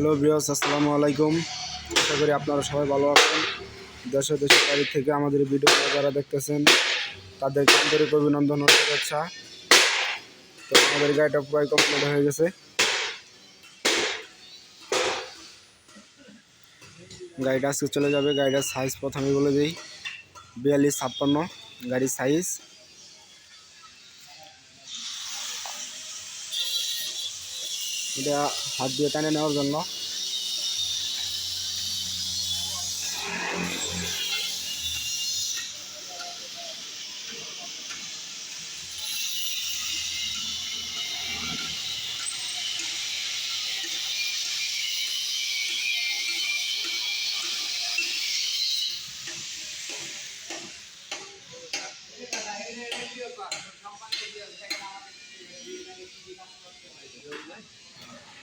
Hello viewers, আসসালামু আলাইকুম। আশা করি আপনারা সবাই ভালো আছেন। দেশের বাড়ি থেকে আমাদের ভিডিওগুলো যারা দেখতেছেন তাদেরকে আন্তরিক অভিনন্দন ও শুভেচ্ছা। তো আমাদের গাড়িটা প্রায় কমপ্লিট হয়ে গেছে। গাড়িটা আজকে চলে যাবে। গাড়িটার সাইজ প্রথমে বলে দিই, 42-56 গাড়ির সাইজ। এটা হাত দিয়ে টানে নেওয়ার জন্য।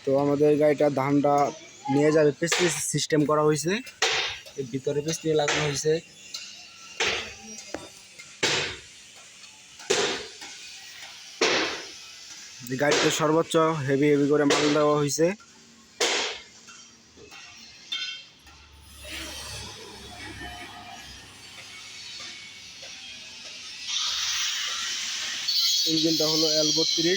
তো আমাদের গাড়িটার ধানটা নিয়ে যাবে, পেস্ট্রি সিস্টেম করা হয়েছে, এর ভিতরে পেস্ট্রি লাগানো হয়েছে। গাড়িতে সর্বোচ্চ হেভি করে মাল দেওয়া হয়েছে। ইঞ্জিনটা হলো L32।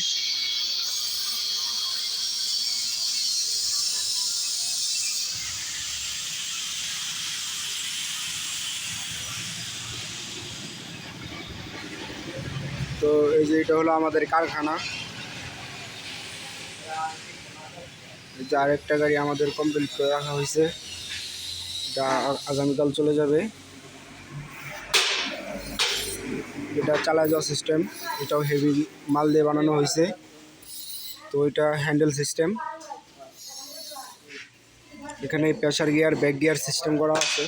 তো এই যে এটা হলো আমাদের কারখানা। এই যে আরেকটা গাড়ি আমাদের কমপ্লিট করে রাখা হয়েছে, এটা আগামীকাল চলে যাবে। এটা চালা যাওয়া সিস্টেম, এটাও হেভি মাল দিয়ে বানানো হয়েছে। তো এটা হ্যান্ডেল সিস্টেম, এখানে pressure gear, back gear system করা আছে।